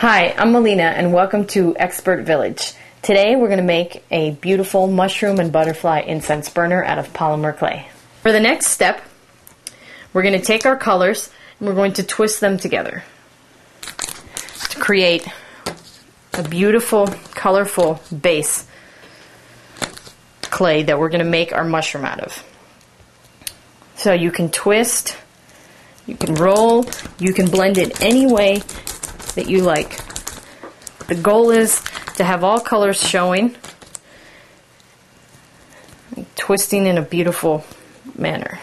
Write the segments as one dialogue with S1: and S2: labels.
S1: Hi, I'm Melina and welcome to Expert Village. Today we're going to make a beautiful mushroom and butterfly incense burner out of polymer clay. For the next step, we're going to take our colors and we're going to twist them together to create a beautiful, colorful base clay that we're going to make our mushroom out of. So you can twist, you can roll, you can blend it any way that you like. The goal is to have all colors showing, twisting in a beautiful manner.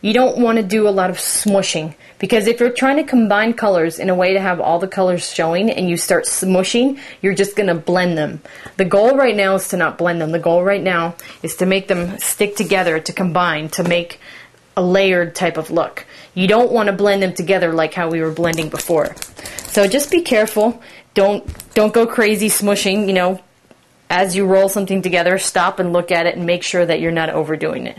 S1: You don't want to do a lot of smushing, because if you're trying to combine colors in a way to have all the colors showing and you start smushing, you're just going to blend them. The goal right now is to not blend them. The goal right now is to make them stick together, to combine, to make a layered type of look. You don't want to blend them together like how we were blending before. So just be careful. Don't go crazy smushing. You know, as you roll something together, stop and look at it and make sure that you're not overdoing it.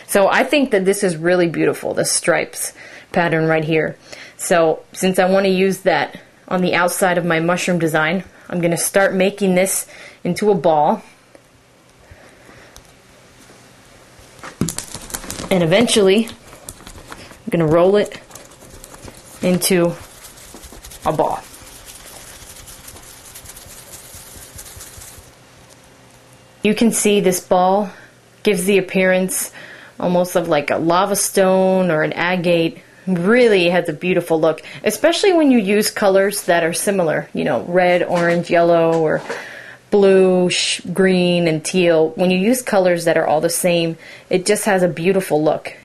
S1: So I think that this is really beautiful, the stripes pattern right here. So since I want to use that on the outside of my mushroom design, I'm going to start making this into a ball. And eventually, I'm going to roll it into a ball. You can see this ball gives the appearance almost of like a lava stone or an agate. Really has a beautiful look, especially when you use colors that are similar, you know, red, orange, yellow, or blue, green, and teal. When you use colors that are all the same, it just has a beautiful look.